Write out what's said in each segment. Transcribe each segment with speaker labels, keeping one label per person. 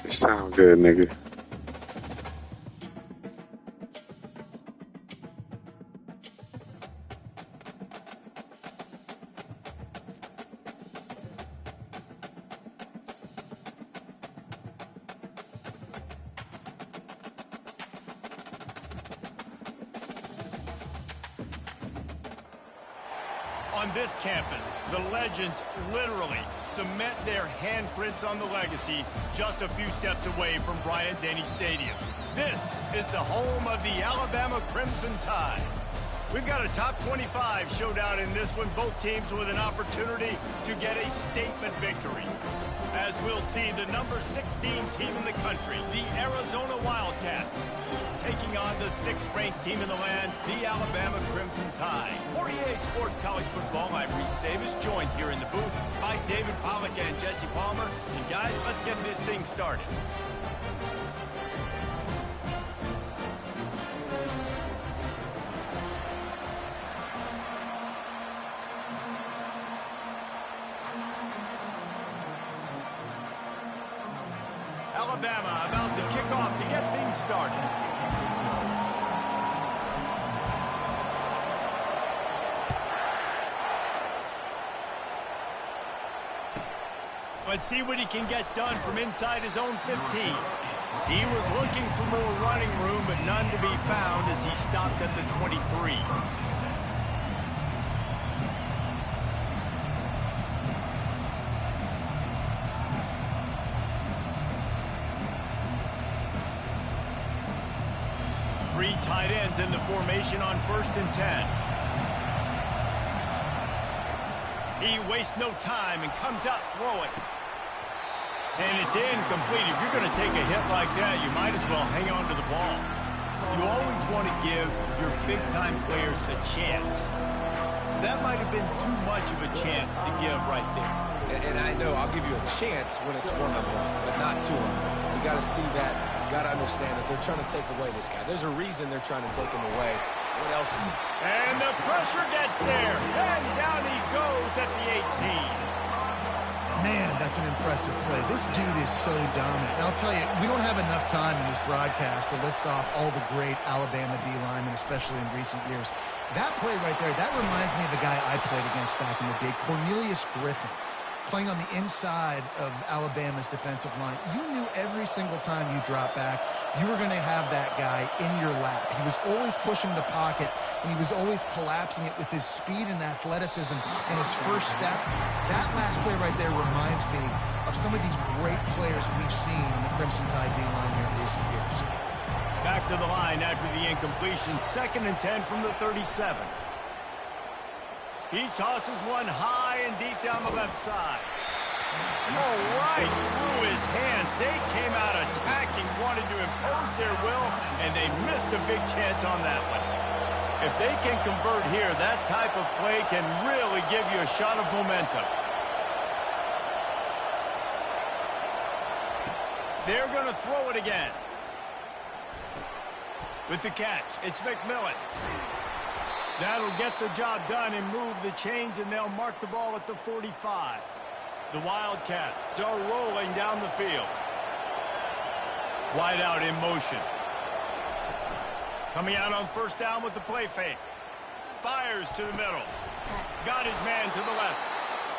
Speaker 1: Sound good, nigga.
Speaker 2: On this campus, the legends literally cement their handprints on the legacy just a few steps away from Bryant-Denny Stadium. This is the home of the Alabama Crimson Tide. We've got a top 25 showdown in this one, both teams with an opportunity to get a statement victory. As we'll see, the number 16 team in the country, the Arizona Wildcats, taking on the 6th-ranked team in the land, the Alabama Crimson Tide. For EA Sports College Football, I'm Reese Davis, joined here in the booth by David Pollack and Jesse Palmer. And guys, let's get this thing started. Alabama about to kick off to get things started. Let's see what he can get done from inside his own 15. He was looking for more running room, but none to be found as he stopped at the 23. Three tight ends in the formation on 1st and 10. He wastes no time and comes out throwing. And it's incomplete. If you're going to take a hit like that, you might as well hang on to the ball. You always want to give your big-time players a chance. That might have been too much of a chance to give right there.
Speaker 3: And I know I'll give you a chance when it's 1-1, but not 2-1. You got to see that. You got to understand that they're trying to take away this guy. There's a reason they're trying to take him away. What else?
Speaker 2: And the pressure gets there. And down he goes at the 18.
Speaker 4: Man, that's an impressive play. This dude is so dominant. And I'll tell you, we don't have enough time in this broadcast to list off all the great Alabama D-linemen, especially in recent years. That play right there, that reminds me of the guy I played against back in the day, Cornelius Griffin, playing on the inside of Alabama's defensive line. You knew every single time you dropped back, you were going to have that guy in your lap. He was always pushing the pocket, and he was always collapsing it with his speed and athleticism and his first step. That last play right there reminds me of some of these great players we've seen in the Crimson Tide D-line here in recent years.
Speaker 2: Back to the line after the incompletion. 2nd and 10 from the 37. He tosses one high and deep down the left side. Oh, right through his hands. They came out attacking, wanted to impose their will, and they missed a big chance on that one. If they can convert here, that type of play can really give you a shot of momentum. They're going to throw it again. With the catch, it's McMillan. That'll get the job done and move the chains, and they'll mark the ball at the 45. The Wildcats are rolling down the field. Wide out in motion. Coming out on 1st down with the play fake. Fires to the middle. Got his man to the left.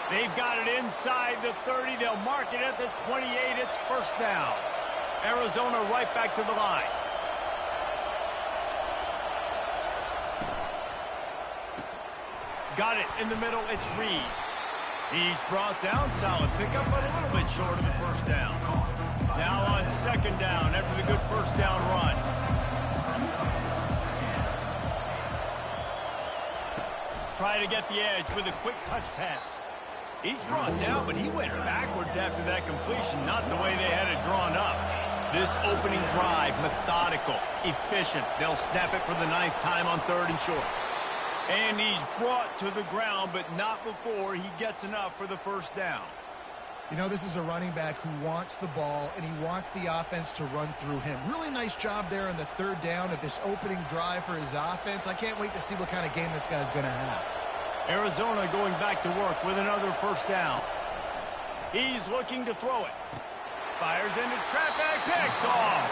Speaker 2: They've got it inside the 30. They'll mark it at the 28. It's 1st down. Arizona right back to the line. Got it in the middle. It's Reed. He's brought down. Solid pickup, but a little bit short of the 1st down. Now on 2nd down after the good 1st down run. Try to get the edge with a quick touch pass. He's brought down, but he went backwards after that completion, not the way they had it drawn up. This opening drive, methodical, efficient. They'll snap it for the 9th time on 3rd and short. And he's brought to the ground, but not before he gets enough for the 1st down.
Speaker 4: You know, this is a running back who wants the ball, and he wants the offense to run through him. Really nice job there on the 3rd down of this opening drive for his offense. I can't wait to see what kind of game this guy's going to have.
Speaker 2: Arizona going back to work with another 1st down. He's looking to throw it. Fires into traffic, picked off.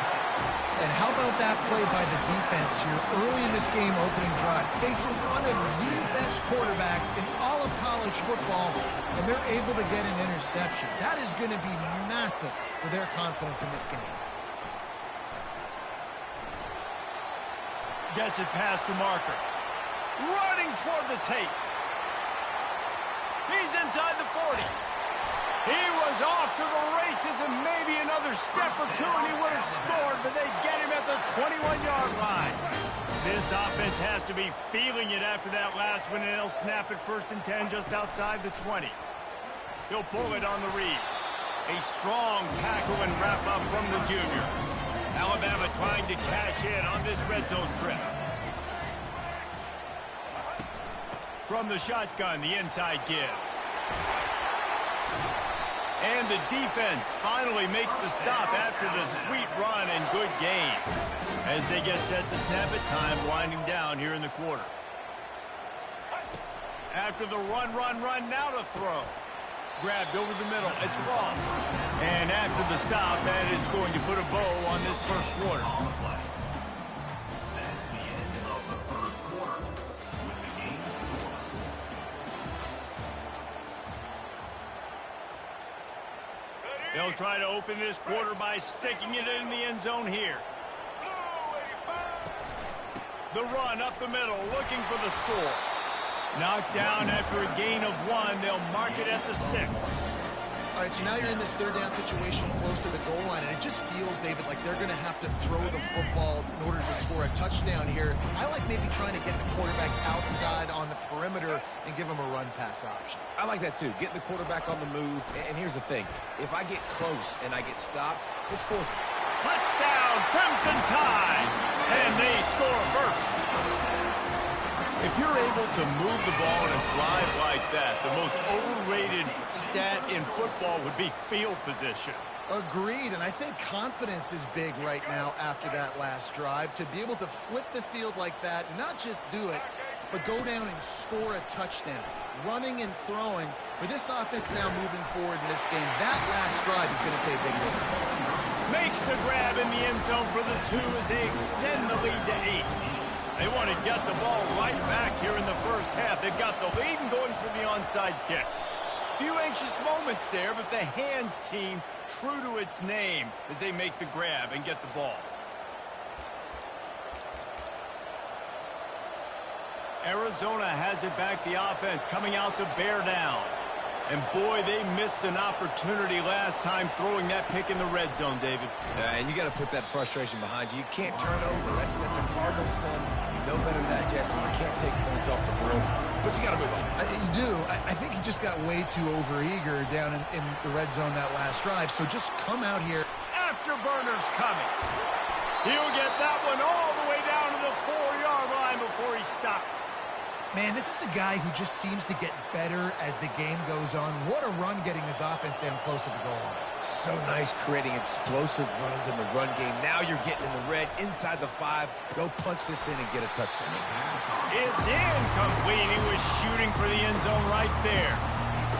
Speaker 4: And how about that play by the defense here early in this game opening drive, facing one of the best quarterbacks in all of college football, and they're able to get an interception. That is going to be massive for their confidence in this game.
Speaker 2: Gets it past the marker. Running toward the tape. He's inside the 40. He was off to the races and maybe another step or two and he would have scored, but they get him at the 21-yard line. This offense has to be feeling it after that last one, and they'll snap it 1st and 10 just outside the 20. He'll pull it on the read. A strong tackle and wrap up from the junior. Alabama trying to cash in on this red zone trip. From the shotgun, the inside give. And the defense finally makes the stop after the sweet run and good gain. As they get set to snap it, time winding down here in the quarter. After the run, now to throw. Grabbed over the middle, it's long. And after the stop, that is going to put a bow on this first quarter. They'll try to open this quarter by sticking it in the end zone here. The run up the middle, looking for the score. Knocked down after a gain of 1. They'll mark it at the 6.
Speaker 4: All right, so now you're in this third down situation close to the goal line, and it just feels, David, like they're going to have to throw the football in order to score a touchdown here. I like maybe trying to get the quarterback outside on the perimeter and give him a run-pass option.
Speaker 3: I like that, too. Get the quarterback on the move. And here's the thing. If I get close and I get stopped, it's 4th.
Speaker 2: Touchdown, Crimson Tide! And they score first. If you're able to move the ball in a drive like that, the most overrated stat in football would be field position.
Speaker 4: Agreed, and I think confidence is big right now after that last drive. To be able to flip the field like that, not just do it, but go down and score a touchdown. Running and throwing. For this offense now moving forward in this game, that last drive is going to pay big dividends.
Speaker 2: Makes the grab in the end zone for the 2 as they extend the lead to 8. They want to get the ball right back here in the first half. They've got the lead and going for the onside kick. Few anxious moments there, but the hands team true to its name as they make the grab and get the ball. Arizona has it back, the offense coming out to bear down. And boy, they missed an opportunity last time throwing that pick in the red zone, David.
Speaker 3: And you got to put that frustration behind you. You can't turn over. That's a cardinal sin. You know better than that, Jesse. You can't take points off the board. But you got to move on.
Speaker 4: You do. I think he just got way too overeager down in the red zone that last drive. So just come out here.
Speaker 2: Afterburner's coming. He'll get that one all the way down to the 4-yard line before he stops.
Speaker 4: Man, this is a guy who just seems to get better as the game goes on. What a run getting his offense down close to the goal line.
Speaker 3: So nice creating explosive runs in the run game. Now you're getting in the red, inside the 5. Go punch this in and get a touchdown.
Speaker 2: It's incomplete. He was shooting for the end zone right there.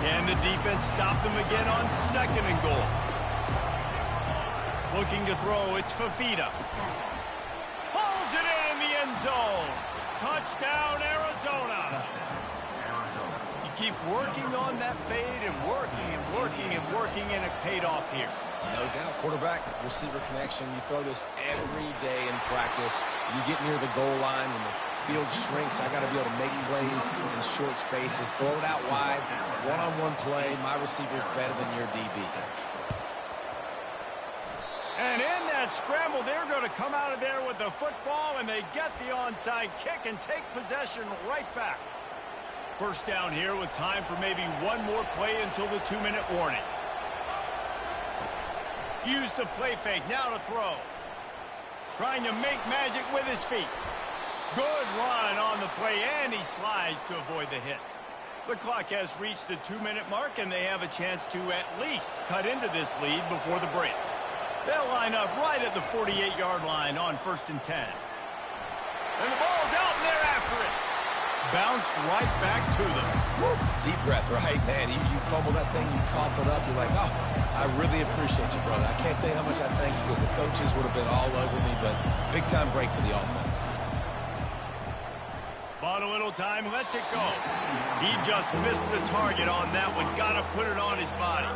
Speaker 2: Can the defense stop them again on 2nd and goal? Looking to throw, it's Fafita. Pulls it in the end zone. Touchdown, Arizona. You keep working on that fade and working and working and working, and it paid off here.
Speaker 3: No doubt. Quarterback, receiver connection. You throw this every day in practice. You get near the goal line when the field shrinks. I got to be able to make plays in short spaces. Throw it out wide. One-on-one play. My receiver's better than your DB.
Speaker 2: And in that scramble, they're going to come out of there with the football, and they get the onside kick and take possession right back. First down here with time for maybe one more play until the 2-minute warning. Use the play fake, now to throw. Trying to make magic with his feet. Good run on the play, and he slides to avoid the hit. The clock has reached the 2-minute mark, and they have a chance to at least cut into this lead before the break. They'll line up right at the 48-yard line on 1st and 10. And the ball's out, and they're after it. bounced right back to them.
Speaker 3: Woo. Deep breath, right, man? You fumble that thing, you cough it up, you're like, oh, I really appreciate you, brother. I can't tell you how much I thank you because the coaches would have been all over me, but big-time break for the offense.
Speaker 2: Bought a little time, lets it go. He just missed the target on that one. Got to put it on his body.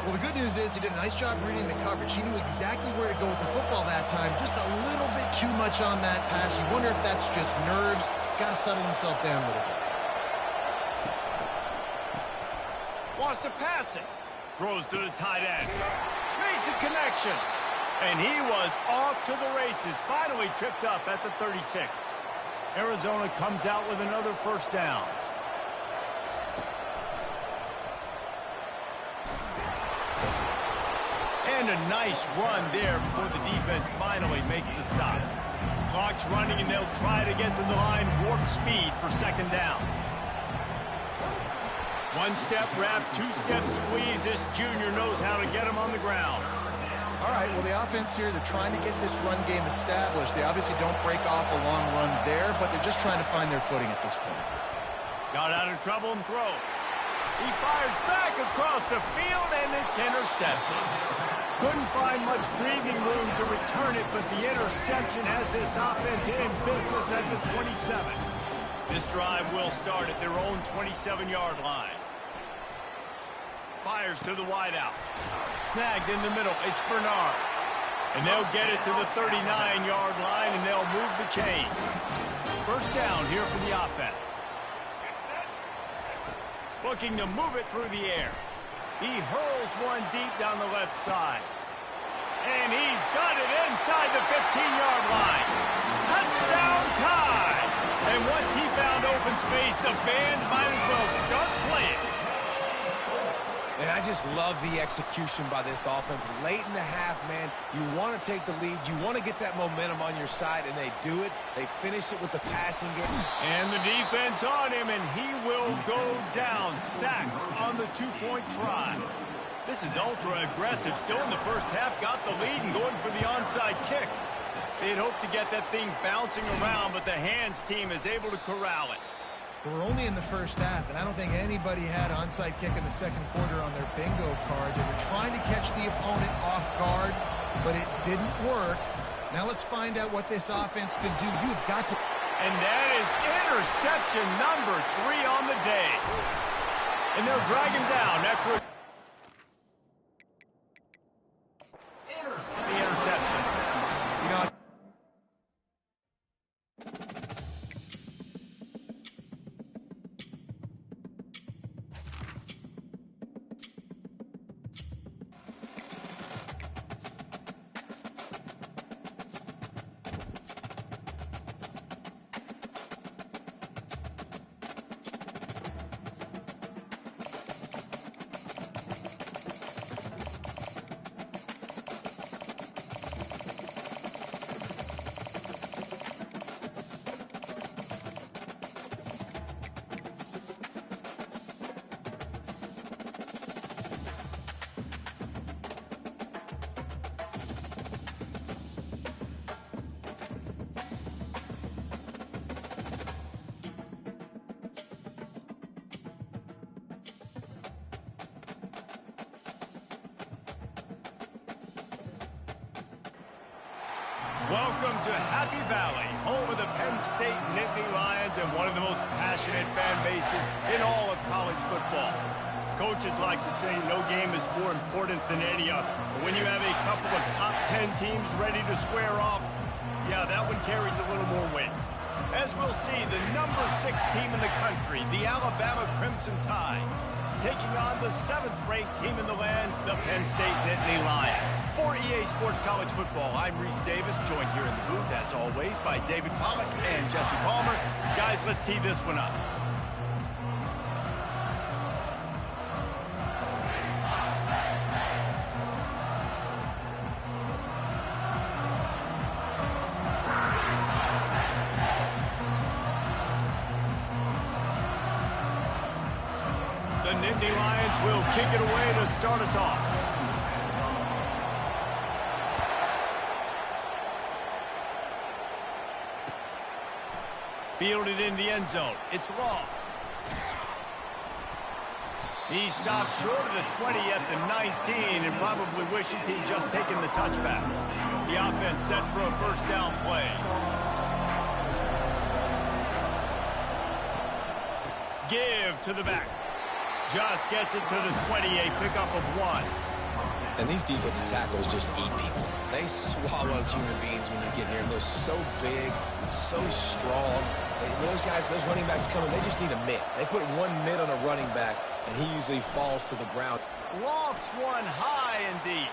Speaker 4: Well, the good news is he did a nice job reading the coverage. He knew exactly where to go with the football that time. Just a little bit too much on that pass. You wonder if that's just nerves. He's got to settle himself down a little bit.
Speaker 2: Wants to pass it. Throws to the tight end. Makes a connection. And he was off to the races. Finally tripped up at the 36. Arizona comes out with another first down. And a nice run there before the defense finally makes the stop. Clock's running, and they'll try to get to the line warp speed for second down. One-step wrap, two-step squeeze. This junior knows how to get him on the ground.
Speaker 4: All right, well, the offense here, they're trying to get this run game established. They obviously don't break off a long run there, but they're just trying to find their footing at this point.
Speaker 2: Got out of trouble and throws. He fires back across the field, and it's intercepted. Couldn't find much breathing room to return it, but the interception has this offense in business at the 27. This drive will start at their own 27-yard line. Fires to the wideout. Snagged in the middle. It's Bernard. And they'll get it to the 39-yard line, and they'll move the chain. First down here for the offense. Looking to move it through the air. He hurls one deep down the left side. And he's got it inside the 15-yard line. Touchdown tie! And once he found open space, the band might as well start playing.
Speaker 3: And I just love the execution by this offense. Late in the half, man, you want to take the lead. You want to get that momentum on your side, and they do it. They finish it with the passing game.
Speaker 2: And the defense on him, and he will go down. Sacked on the two-point try. This is ultra-aggressive. Still in the first half, got the lead and going for the onside kick. They'd hoped to get that thing bouncing around, but the hands team is able to corral it.
Speaker 4: We're only in the first half, and I don't think anybody had onside kick in the second quarter on their bingo card. They were trying to catch the opponent off guard, but it didn't work. Now let's find out what this offense could do. You've got to...
Speaker 2: And that is interception number 3 on the day. And they'll drag him down after the interception.
Speaker 4: You know,
Speaker 2: Welcome to Happy Valley, home of the Penn State Nittany Lions and one of the most passionate fan bases in all of college football. Coaches like to say no game is more important than any other. But when you have a couple of top 10 teams ready to square off, yeah, that one carries a little more weight. As we'll see, the number 6 team in the country, the Alabama Crimson Tide, taking on the 7th-ranked team in the land, the Penn State Nittany Lions. For EA Sports College Football, I'm Reese Davis, joined here in the booth, as always, by David Pollack and Jesse Palmer. Guys, let's tee this one up. The Nittany Lions will kick it away to start us off. Fielded in the end zone. It's long. He stopped short of the 20 at the 19 and probably wishes he'd just taken the touchback. The offense set for a first down play. Give to the back. Just gets it to the 28, pickup of 1.
Speaker 3: And these defensive tackles just eat people. They swallow human beings when you get near them. They're so big, so strong. Those guys, those running backs coming, they just need a mitt. They put one mitt on a running back, and he usually falls to the ground.
Speaker 2: Lofts one high and deep.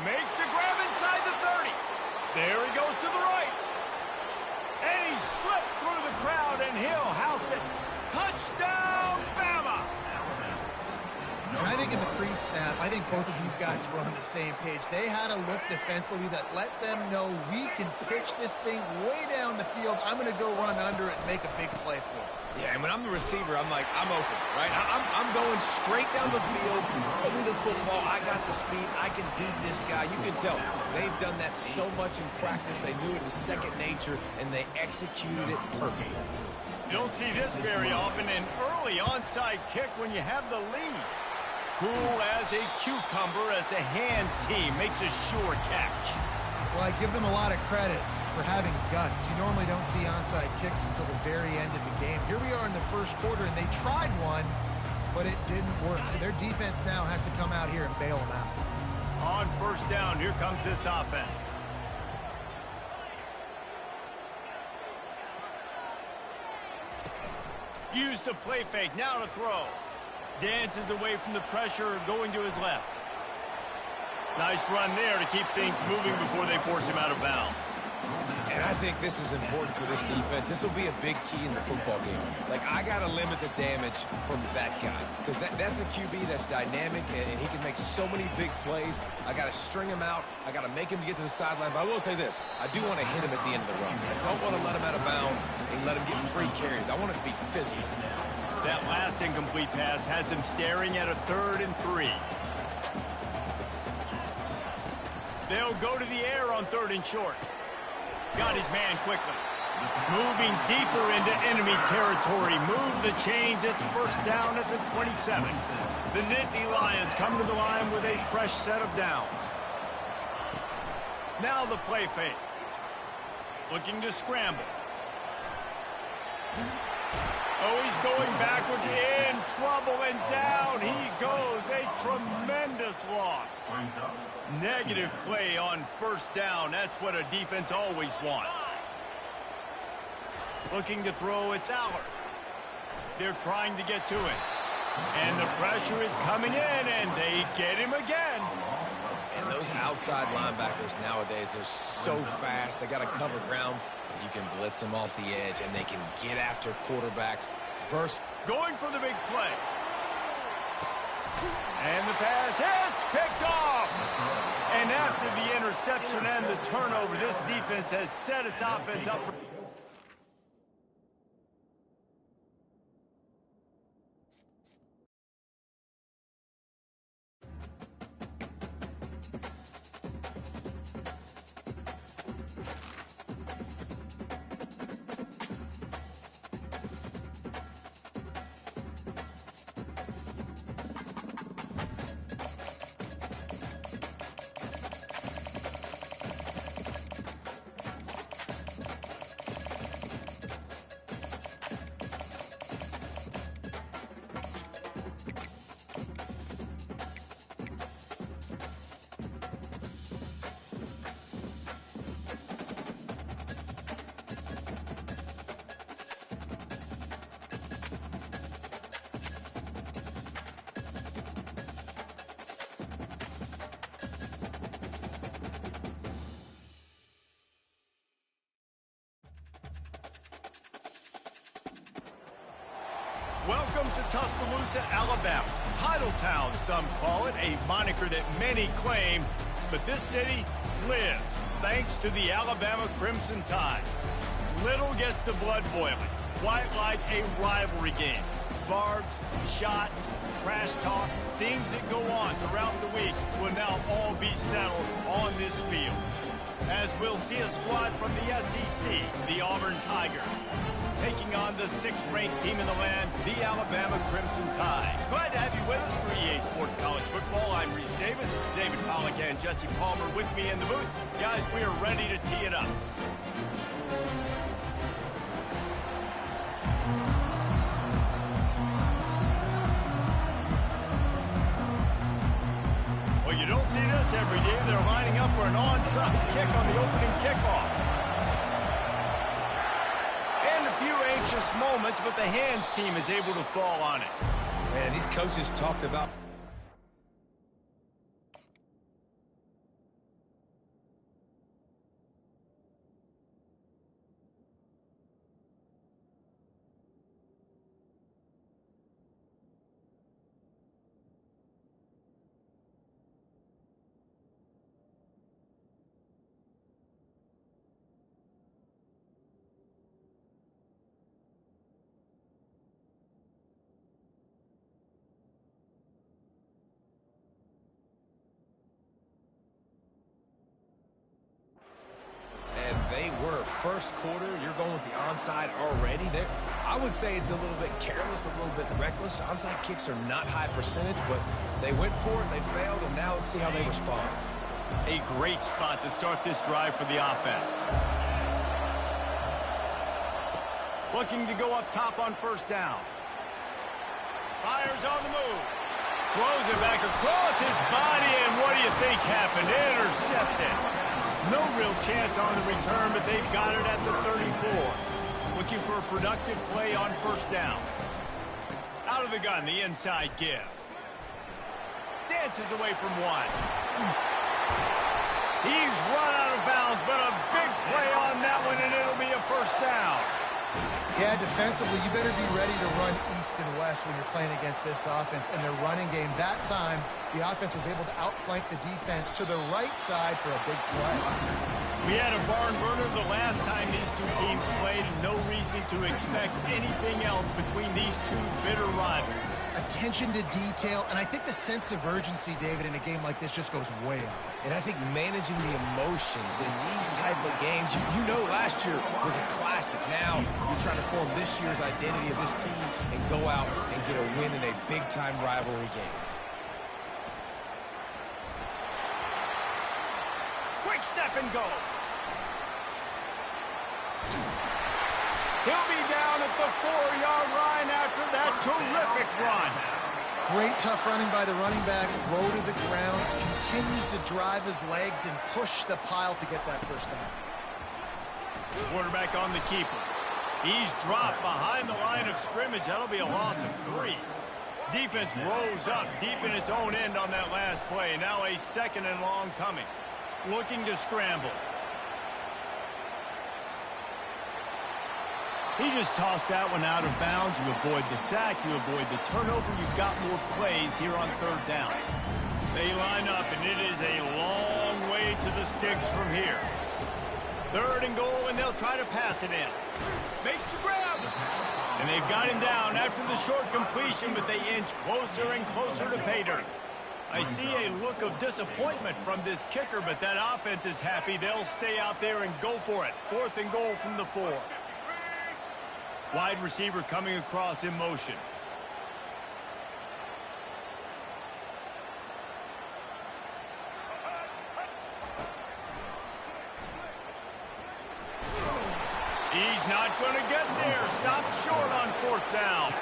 Speaker 2: Makes the grab inside the 30. There he goes to the right. And he slipped through the crowd, and he'll house it. Touchdown, Bama!
Speaker 4: And I think in the pre-snap, I think both of these guys were on the same page. They had a look defensively that let them know we can pitch this thing way down the field. I'm going to go run under it and make a big play for it.
Speaker 3: Yeah, and when I'm the receiver, I'm like, I'm open, right? I'm going straight down the field, throw me the football. I got the speed. I can beat this guy. You can tell they've done that so much in practice. They knew it was second nature, and they executed it perfectly.
Speaker 2: You don't see this very often, an early onside kick when you have the lead. Cool as a cucumber as the hands team makes a sure catch.
Speaker 4: Well, I give them a lot of credit for having guts. You normally don't see onside kicks until the very end of the game. Here we are in the first quarter, and they tried one, but it didn't work. So their defense now has to come out here and bail them out.
Speaker 2: On first down, here comes this offense. Use the play fake, now to throw. Dances away from the pressure, going to his left. Nice run there to keep things moving before they force him out of bounds.
Speaker 3: And I think this is important for this defense. This will be a big key in the football game. Like, I got to limit the damage from that guy. Because that's a QB that's dynamic, and he can make so many big plays. I got to string him out. I got to make him get to the sideline. But I will say this. I do want to hit him at the end of the run. I don't want to let him out of bounds and let him get free carries. I want it to be physical.
Speaker 2: That last incomplete pass has him staring at a 3rd and 3. They'll go to the air on 3rd and short. Got his man quickly. Moving deeper into enemy territory. Move the chains. It's first down at the 27. The Nittany Lions come to the line with a fresh set of downs. Now the play fake. Looking to scramble. Oh, he's going backwards, in trouble, and down he goes. A tremendous loss. Negative play on first down. That's what a defense always wants. Looking to throw, it's Aller. They're trying to get to it. And the pressure is coming in, and they get him again.
Speaker 3: And those outside linebackers nowadays, they're so fast. They got to cover ground. You can blitz them off the edge, and they can get after quarterbacks. First,
Speaker 2: going for the big play. And the pass hits, picked off. And after the interception and the turnover, this defense has set its offense up. Welcome to Tuscaloosa, Alabama. Titletown, some call it, a moniker that many claim, but this city lives thanks to the Alabama Crimson Tide. Little gets the blood boiling, quite like a rivalry game. Barbs, shots, trash talk, things that go on throughout the week will now all be settled on this field. as we'll see a squad from the SEC, the Auburn Tigers, taking on the 6th-ranked team in the land, the Alabama Crimson Tide. Glad to have you with us for EA Sports College Football. I'm Reese Davis, David Pollack and Jesse Palmer with me in the booth. Guys, we are ready to tee it up. Well, you don't see this every day. They're lining up for an onside kick on the opening kickoff. And a few anxious moments, but the hands team is able to fall on it.
Speaker 3: Man, these coaches talked about... They were first quarter. You're going with the onside already. There, I would say it's a little bit careless, a little bit reckless. Onside kicks are not high percentage, but they went for it, they failed, and now let's see how they respond.
Speaker 2: A great spot to start this drive for the offense. Looking to go up top on first down. Fires on the move. Throws it back across his body, and what do you think happened? Intercepted. No real chance on the return, but they've got it at the 34. Looking for a productive play on first down. Out of the gun, the inside give. Dances away from one. He's run out of bounds, but a big play on that one, and it'll be a first down.
Speaker 4: Yeah, defensively, you better be ready to run east and west when you're playing against this offense and their running game. That time, the offense was able to outflank the defense to the right side for a big play.
Speaker 2: We had a barn burner the last time these two teams played, and no reason to expect anything else between these two bitter rivals.
Speaker 4: Attention to detail, and I think the sense of urgency, David, in a game like this just goes way up.
Speaker 3: And I think managing the emotions in these type of games, you know last year was a classic. Now you're trying to form this year's identity of this team and go out and get a win in a big-time rivalry game.
Speaker 2: Quick step and go. He'll be down at the 4-yard line after that terrific run.
Speaker 4: Great tough running by the running back, low to the ground, continues to drive his legs and push the pile to get that first down.
Speaker 2: Quarterback on the keeper. He's dropped behind the line of scrimmage. That'll be a loss of 3. Defense rose up deep in its own end on that last play. Now a 2nd and long coming. Looking to scramble. He just tossed that one out of bounds. You avoid the sack, you avoid the turnover. You've got more plays here on 3rd down. They line up, and it is a long way to the sticks from here. 3rd and goal, and they'll try to pass it in. Makes the grab. And they've got him down after the short completion, but they inch closer and closer to pay dirt. I see a look of disappointment from this kicker, but that offense is happy. They'll stay out there and go for it. 4th and goal from the 4. Wide receiver coming across in motion. He's not going to get there. Stopped short on 4th down.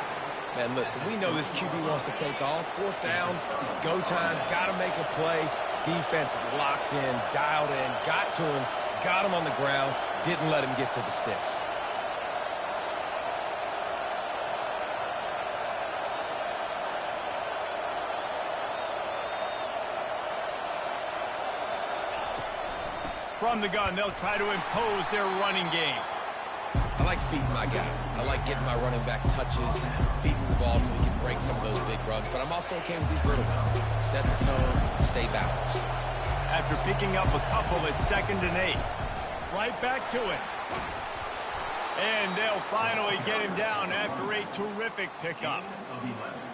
Speaker 3: Man, listen, we know this QB wants to take off. 4th down, go time, got to make a play. Defense locked in, dialed in, got to him, got him on the ground, didn't let him get to the sticks.
Speaker 2: From the gun, they'll try to impose their running game.
Speaker 3: I like feeding my guy. I like getting my running back touches, feeding the ball so he can break some of those big runs. But I'm also okay with these little ones. Set the tone, stay balanced.
Speaker 2: After picking up a couple at 2nd and 8. Right back to it. And they'll finally get him down after a terrific pickup.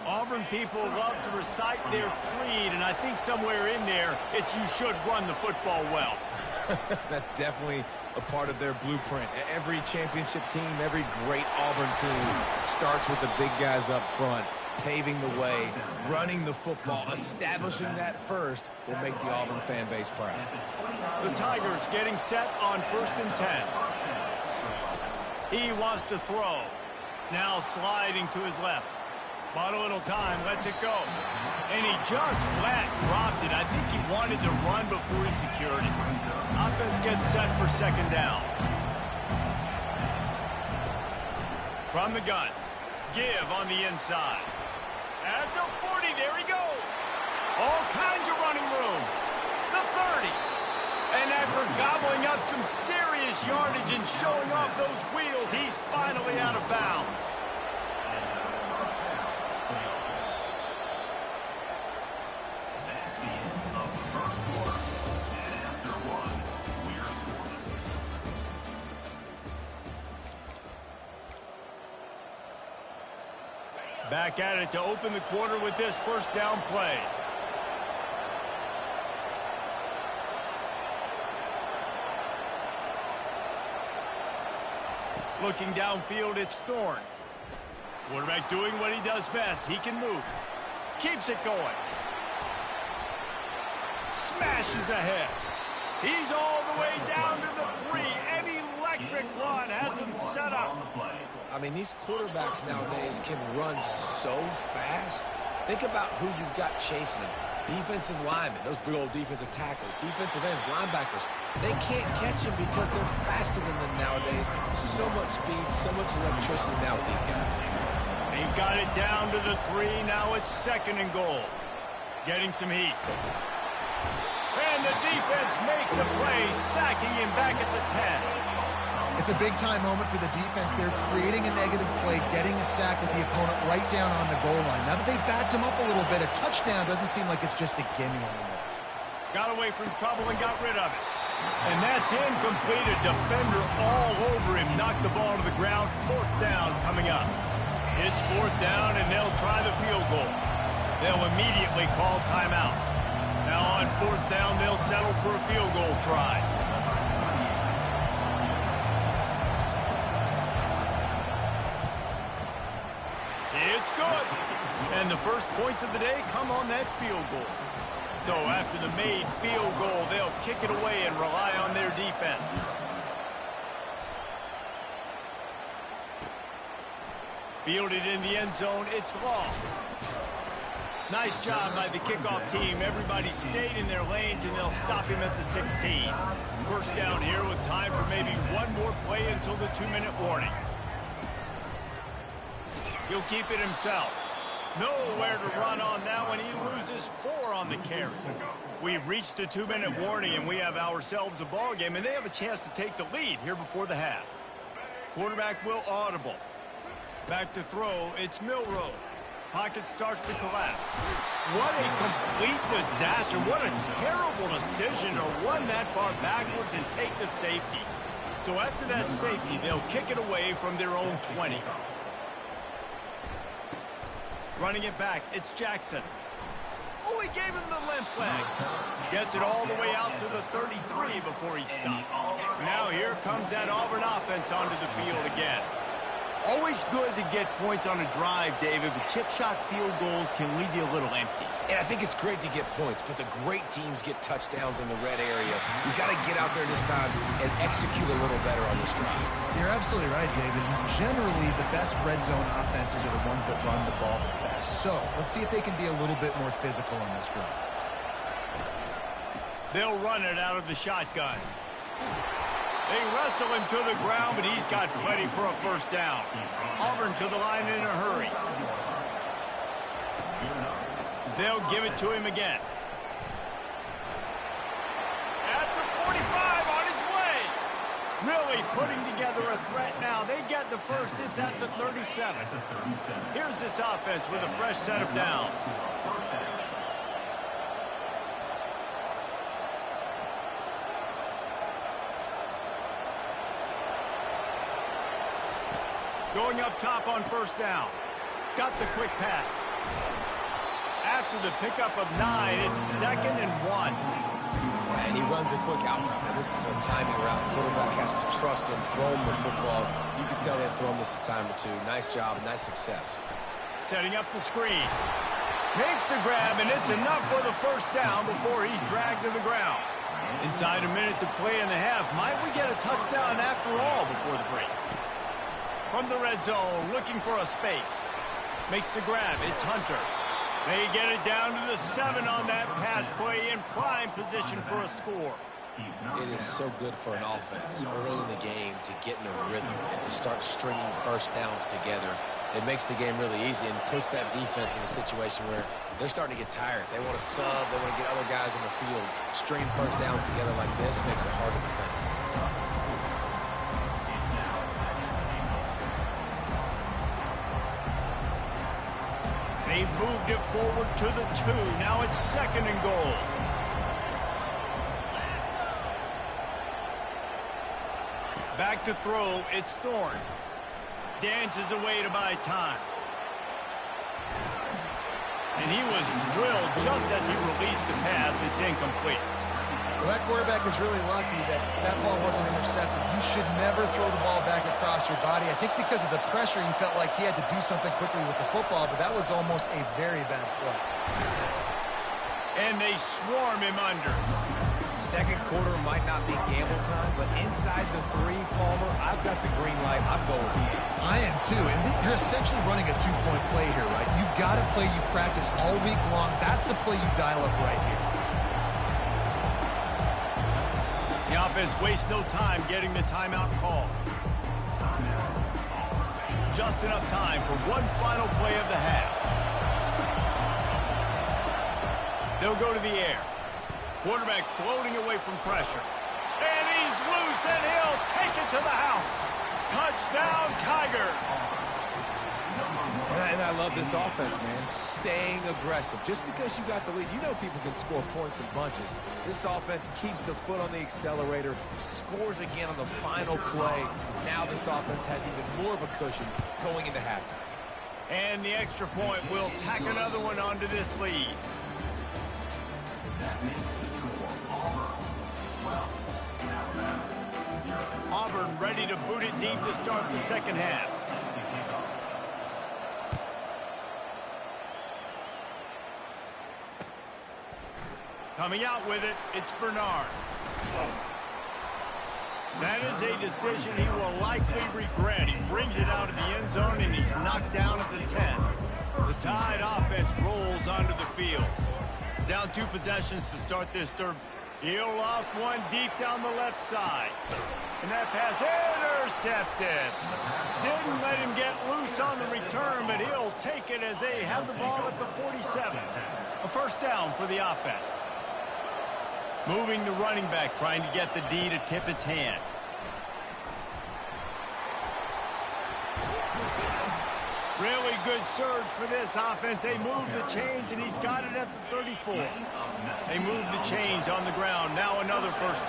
Speaker 2: Auburn people love to recite their creed, and I think somewhere in there, it's you should run the football well.
Speaker 3: That's definitely a part of their blueprint. Every championship team, every great Auburn team starts with the big guys up front, paving the way, running the football, establishing that first will make the Auburn fan base proud.
Speaker 2: The Tigers getting set on 1st and 10. He wants to throw. Now sliding to his left. Bought a little time, lets it go. And he just flat dropped it. I think he wanted to run before he secured it. Offense gets set for 2nd down. From the gun. Give on the inside. At the 40, there he goes. All kinds of running room. The 30. And after gobbling up some serious yardage and showing off those wheels, he's finally out of bounds. Back at it to open the quarter with this 1st down play. Looking downfield, it's Thorne. Quarterback doing what he does best. He can move. Keeps it going. Smashes ahead. He's all the way down to the 3. An electric run has him set up.
Speaker 3: I mean, these quarterbacks nowadays can run so fast. Think about who you've got chasing them. Defensive linemen, those big old defensive tackles, defensive ends, linebackers. They can't catch him because they're faster than them nowadays. So much speed, so much electricity now with these guys.
Speaker 2: He got it down to the 3. Now it's 2nd and goal. Getting some heat. And the defense makes a play, sacking him back at the 10.
Speaker 4: It's a big-time moment for the defense. They're creating a negative play, getting a sack with the opponent right down on the goal line. Now that they've backed him up a little bit, a touchdown doesn't seem like it's just a gimme anymore.
Speaker 2: Got away from trouble and got rid of it. And that's incomplete. A defender all over him. Knocked the ball to the ground. 4th down coming up. It's 4th down, and they'll try the field goal. They'll immediately call timeout. Now on 4th down, they'll settle for a field goal try. It's good. And the first points of the day come on that field goal. So after the made field goal, they'll kick it away and rely on their defense. Fielded in the end zone, it's Law. Nice job by the kickoff team. Everybody stayed in their lanes, and they'll stop him at the 16. 1st down here with time for maybe one more play until the 2-minute warning. He'll keep it himself. Nowhere to run on that one. He loses 4 on the carry. We've reached the 2-minute warning, and we have ourselves a ball game, and they have a chance to take the lead here before the half. Quarterback will audible. Back to throw. It's Milroe. Pocket starts to collapse. What a complete disaster. What a terrible decision to run that far backwards and take the safety. So after that safety, they'll kick it away from their own 20. Running it back, it's Jackson. Oh, he gave him the limp leg. Gets it all the way out to the 33 before he stopped. Now here comes that Auburn offense onto the field again. Always good to get points on a drive, David, but chip shot field goals can leave you a little empty.
Speaker 3: And I think it's great to get points, but the great teams get touchdowns in the red area. You got to get out there this time and execute a little better on this drive.
Speaker 4: You're absolutely right, David. Generally, the best red zone offenses are the ones that run the ball the best. So let's see if they can be a little bit more physical on this drive.
Speaker 2: They'll run it out of the shotgun. They wrestle him to the ground, but he's got plenty for a 1st down. Auburn to the line in a hurry. They'll give it to him again. At the 45, on his way. Really putting together a threat now. They get the first. It's at the 37. Here's this offense with a fresh set of downs. Going up top on 1st down. Got the quick pass. After the pickup of 9, it's 2nd and 1.
Speaker 3: And he runs a quick out route. And this is a timing route. Quarterback has to trust him, throw him the football. You can tell they've thrown this a time or two. Nice job, nice success.
Speaker 2: Setting up the screen. Makes the grab, and it's enough for the first down before he's dragged to the ground. Inside a minute to play in the half. Might we get a touchdown after all before the break? From the red zone, looking for a space. Makes the grab. It's Hunter. They get it down to the 7 on that pass play in prime position for a score.
Speaker 3: It is so good for an offense early in the game to get in a rhythm and to start stringing first downs together. It makes the game really easy and puts that defense in a situation where they're starting to get tired. They want to sub. They want to get other guys in the field. Stringing first downs together like this makes it hard to defend.
Speaker 2: They've moved it forward to the 2. Now it's 2nd and goal. Back to throw, it's Thorne. Dances away to buy time. And he was drilled just as he released the pass. It's incomplete.
Speaker 4: Well, that quarterback is really lucky that that ball wasn't intercepted. You should never throw the ball back across your body. I think because of the pressure, he felt like he had to do something quickly with the football, but that was almost a very bad play.
Speaker 2: And they swarm him under.
Speaker 3: Second quarter might not be gamble time, but inside the 3, Palmer, I've got the green light. I'm going for this.
Speaker 4: I am too, and you're essentially running a 2-point play here, right? You've got a play you practice all week long. That's the play you dial up right here.
Speaker 2: The offense wastes no time getting the timeout call. Just enough time for one final play of the half. They'll go to the air. Quarterback floating away from pressure. And he's loose, and he'll take it to the house. Touchdown, Tiger.
Speaker 3: And I love this offense, man. Staying aggressive. Just because you got the lead, you know people can score points in bunches. This offense keeps the foot on the accelerator, scores again on the final play. Now this offense has even more of a cushion going into halftime.
Speaker 2: And the extra point will tack another one onto this lead. Auburn ready to boot it deep to start the second half. Coming out with it, it's Bernard. That is a decision he will likely regret. He brings it out of the end zone, and he's knocked down at the 10. The Tide offense rolls onto the field. Down 2 possessions to start this third. He'll loft one deep down the left side. And that pass intercepted. Didn't let him get loose on the return, but he'll take it as they have the ball at the 47. A first down for the offense. Moving the running back, trying to get the D to tip its hand. Really good surge for this offense. They move the chains, and he's got it at the 34. They move the chains on the ground. Now another first down.